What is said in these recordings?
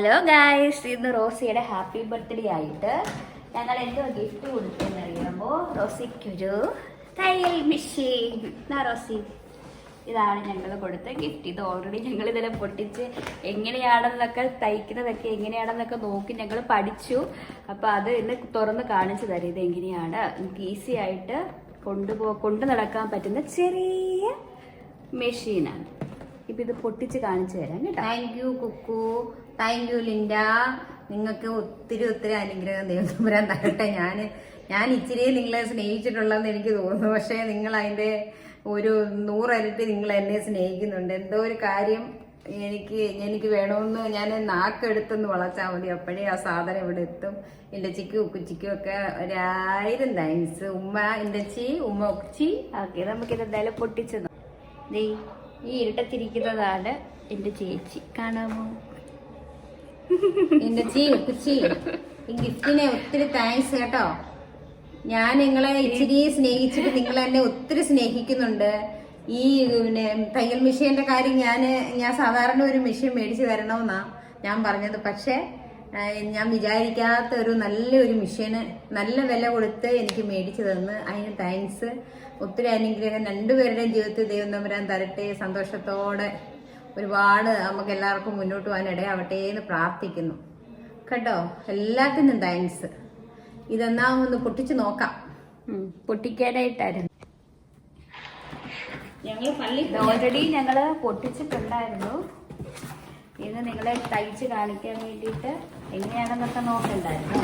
Hello guys, ഇന്ന് റോസിയുടെ happy birthday ആയിട്ട് ഞങ്ങൾ എന്തോ ഗിഫ്റ്റ് കൊടുത്തെന്ന് അറിയാമോ? റോസിക്കൊരു തയ്യൽ മെഷീൻ. റോസി, ഇതാണ് ഞങ്ങൾ കൊടുത്ത ഗിഫ്റ്റ്. ഇത് ഓൾറെഡി ഞങ്ങൾ ഇതിനെ പൊട്ടിച്ച് എങ്ങനെയാണെന്നൊക്കെ തയ്ക്കുന്നതൊക്കെ എങ്ങനെയാണെന്നൊക്കെ നോക്കി ഞങ്ങൾ പഠിച്ചു. അപ്പോൾ അത് ഇന്ന് തുറന്ന് കാണിച്ചു തരാം. ഇത് എങ്ങനെയാണ് നമുക്ക് ഈസി ആയിട്ട് കൊണ്ടു നടക്കാൻ പറ്റുന്ന ചെറിയ മെഷീനാണ്. ഇപ്പം ഇത് പൊട്ടിച്ച് കാണിച്ചു തരാം കേട്ടോ. Thank you Kukku, thank you Linda. നിങ്ങൾക്ക് ഒത്തിരി അനുഗ്രഹം ദൈവം വരാൻ തരട്ടെ. ഞാൻ ഇച്ചിരി നിങ്ങളെ സ്നേഹിച്ചിട്ടുള്ളതെന്ന് എനിക്ക് തോന്നുന്നു. പക്ഷേ നിങ്ങൾ അതിൻ്റെ ഒരു 100 ഇരട്ടി നിങ്ങൾ എന്നെ സ്നേഹിക്കുന്നുണ്ട്. എന്തോ ഒരു കാര്യം എനിക്ക് വേണമെന്ന് ഞാൻ നാക്കെടുത്തൊന്ന് വളച്ചാൽ മതി, അപ്പോഴേ ആ സാധനം ഇവിടെ എത്തും. എൻ്റെ കുച്ചിക്കും ഒക്കെ 1000 താങ്ക്സ്. ഉമ്മ എൻ്റെ ഉമ്മ ഒച്ചി. ഓക്കെ, നമുക്കിത് എന്തായാലും പൊട്ടിച്ചു. ഈ ഇരുട്ടത്തിരിക്കുന്നതാണ് എൻ്റെ ചേച്ചി, കാണാമോ? എൻ്റെ കുച്ചി, ഈ ഗിഫ്റ്റിനെ ഒത്തിരി താങ്ക്സ് കേട്ടോ. ഞാൻ നിങ്ങളെ ഇച്ചിരി സ്നേഹിച്ചിട്ട് നിങ്ങൾ എന്നെ ഒത്തിരി സ്നേഹിക്കുന്നുണ്ട്. ഈ തയ്യൽ മെഷീന്റെ കാര്യം ഞാൻ സാധാരണ ഒരു മെഷീൻ മേടിച്ചു തരണമെന്നാ ഞാൻ പറഞ്ഞത്. പക്ഷെ ഞാൻ വിചാരിക്കാത്ത നല്ലൊരു മെഷീന് നല്ല വില കൊടുത്ത് എനിക്ക് മേടിച്ചു തന്ന് അതിന് താങ്ക്സ്. ഒത്തിരി അനുഗ്രഹം രണ്ടുപേരുടെയും ജീവിതത്തിൽ ദൈവം തമ്പുരാൻ തരട്ടെ. സന്തോഷത്തോടെ ഒരുപാട് നമുക്ക് എല്ലാവർക്കും മുന്നോട്ട് പോകാൻ ഇടയാവട്ടെ എന്ന് പ്രാർത്ഥിക്കുന്നു കേട്ടോ. എല്ലാത്തിനും താങ്ക്സ്. ഇതെന്നാ ഒന്ന് പൊട്ടിച്ച് നോക്കാം. പൊട്ടിക്കാനായിട്ടായിരുന്നു ഓൾറെഡി ഞങ്ങള് പൊട്ടിച്ചിട്ടുണ്ടായിരുന്നു. ഇത് നിങ്ങളെ തയ്ച്ച് കാണിക്കാൻ വേണ്ടിയിട്ട് എങ്ങനെയാണെന്നൊക്കെ നോക്കണ്ടായിരുന്നു.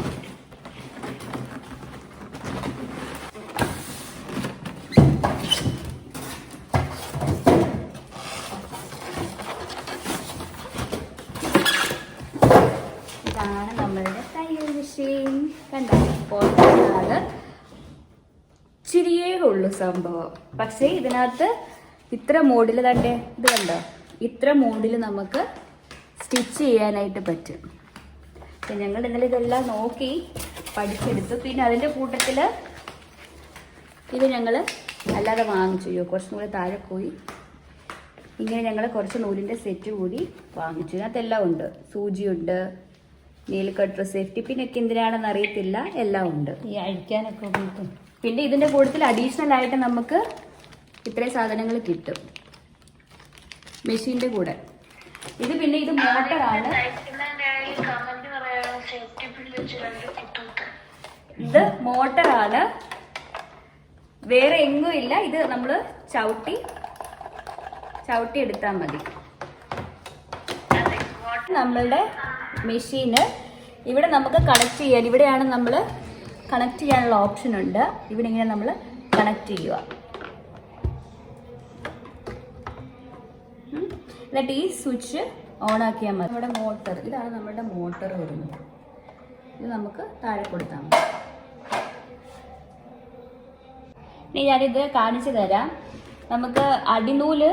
ഇതാണ് നമ്മളുടെ തയ്യൽ മെഷീൻ. കണ്ടാൽ ചിരിയേ ഉള്ളു സംഭവം. പക്ഷേ ഇതിനകത്ത് ഇത്ര മോഡിൽ തന്നെ ഇത് കണ്ടോ, ഇത്ര മോഡിൽ നമുക്ക് സ്റ്റിച്ച് ചെയ്യാനായിട്ട് പറ്റും. അപ്പം ഞങ്ങൾ ഇന്നലെ ഇതെല്ലാം നോക്കി പഠിച്ചെടുത്തു. പിന്നെ അതിൻ്റെ കൂട്ടത്തിൽ ഇത് ഞങ്ങൾ അല്ലാതെ വാങ്ങിച്ചു. കുറച്ചും കൂടി താഴെ പോയി ഇങ്ങനെ ഞങ്ങൾ കുറച്ച് നൂലിൻ്റെ സെറ്റ് കൂടി വാങ്ങിച്ചു. ഇതിനകത്തെല്ലാം ഉണ്ട്. സൂചിയുണ്ട്, നെയിൽ കട്ടർ, സേഫ്റ്റി പിന്നൊക്കെ എന്തിനാണെന്ന് അറിയത്തില്ല, എല്ലാം ഉണ്ട്. ഈ അഴിക്കാനൊക്കെ ഉപയോഗിക്കും. പിന്നെ ഇതിൻ്റെ കൂട്ടത്തിൽ അഡീഷണൽ ആയിട്ട് നമുക്ക് ഇത്രയും സാധനങ്ങൾ കിട്ടും മെഷീൻ്റെ കൂടെ. ഇത് പിന്നെ ഇത് മോട്ടറാണ്. ഇത് മോട്ടറാണ്, വേറെ എങ്ങും ഇല്ല. ഇത് നമ്മൾ ചവിട്ടി എടുത്താൽ മതി. നമ്മളുടെ മെഷീന് ഇവിടെ നമുക്ക് കണക്ട് ചെയ്യാൻ, ഇവിടെയാണ് നമ്മൾ കണക്ട് ചെയ്യാനുള്ള ഓപ്ഷൻ ഉണ്ട്. ഇവിടെ ഇങ്ങനെ നമ്മൾ കണക്ട് ചെയ്യുക. എന്നിട്ട് ഈ സ്വിച്ച് ഓൺ ആക്കിയാൽ മതി. നമ്മുടെ മോട്ടർ, ഇതാണ് നമ്മുടെ മോട്ടർ വരുന്നത്. ഇത് നമുക്ക് താഴെ കൊടുത്താൽ മതി. ഇനി ഞാനിത് കാണിച്ചു തരാം. നമുക്ക് അടിനൂല്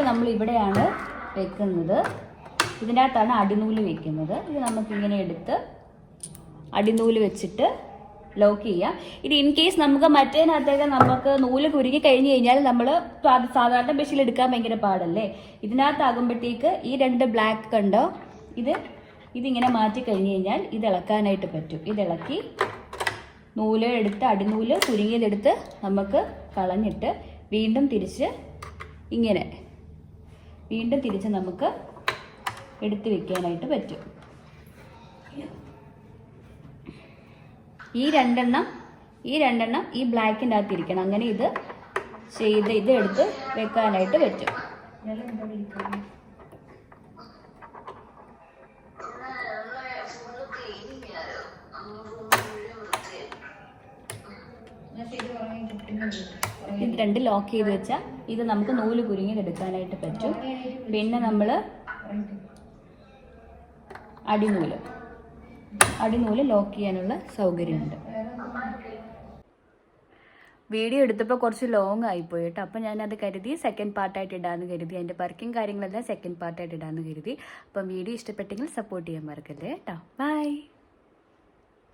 നമ്മൾ ഇവിടെയാണ് വെക്കുന്നത്. ഇതിൻ്റെ അകത്താണ് അടിനൂല് വെക്കുന്നത്. ഇത് നമുക്കിങ്ങനെ എടുത്ത് അടിനൂല് വെച്ചിട്ട് ലോക്ക് ചെയ്യാം. ഇത് ഇൻ കേസ് നമുക്ക് മറ്റേനകത്തേക്ക് നമുക്ക് നൂല് കുരുങ്ങി കഴിഞ്ഞ് കഴിഞ്ഞാൽ നമ്മൾ സാധാരണ മെഷീനിൽ എടുക്കാൻ ഭയങ്കര പാടല്ലേ. ഇതിനകത്താകുമ്പോഴത്തേക്ക് ഈ 2 ബ്ലാക്ക് കണ്ടോ, ഇതിങ്ങനെ മാറ്റി കഴിഞ്ഞ് കഴിഞ്ഞാൽ ഇത് ഇളക്കാനായിട്ട് പറ്റും. ഇതിളക്കി നൂല് എടുത്ത് അടിനൂല് കുരുങ്ങിയതെടുത്ത് നമുക്ക് കളഞ്ഞിട്ട് വീണ്ടും തിരിച്ച് നമുക്ക് എടുത്ത് വെക്കാനായിട്ട് പറ്റും. ഈ രണ്ടെണ്ണം ഈ ബ്ലാക്കിൻ്റെ അകത്ത് ഇരിക്കണം. അങ്ങനെ ഇത് എടുത്ത് വെക്കാനായിട്ട് പറ്റും. ഇത് 2 ലോക്ക് ചെയ്ത് വെച്ചാൽ ഇത് നമുക്ക് നൂല് കുരുങ്ങി എടുക്കാനായിട്ട് പറ്റും. പിന്നെ നമ്മൾ അടിനൂല് ലോക്ക് ചെയ്യാനുള്ള സൗകര്യമുണ്ട്. വീഡിയോ എടുത്തപ്പോൾ കുറച്ച് ലോങ് ആയിപ്പോയി കേട്ടോ. അപ്പം ഞാനത് കരുതി സെക്കൻഡ് പാർട്ടായിട്ട് ഇടാമെന്ന് കരുതി. അതിൻ്റെ വർക്കിംഗ് കാര്യങ്ങളെല്ലാം സെക്കൻഡ് പാർട്ടായിട്ട് ഇടാമെന്ന് കരുതി. അപ്പം വീഡിയോ ഇഷ്ടപ്പെട്ടെങ്കിൽ സപ്പോർട്ട് ചെയ്യാൻ മറക്കല്ലേ കേട്ടോ. ബൈ.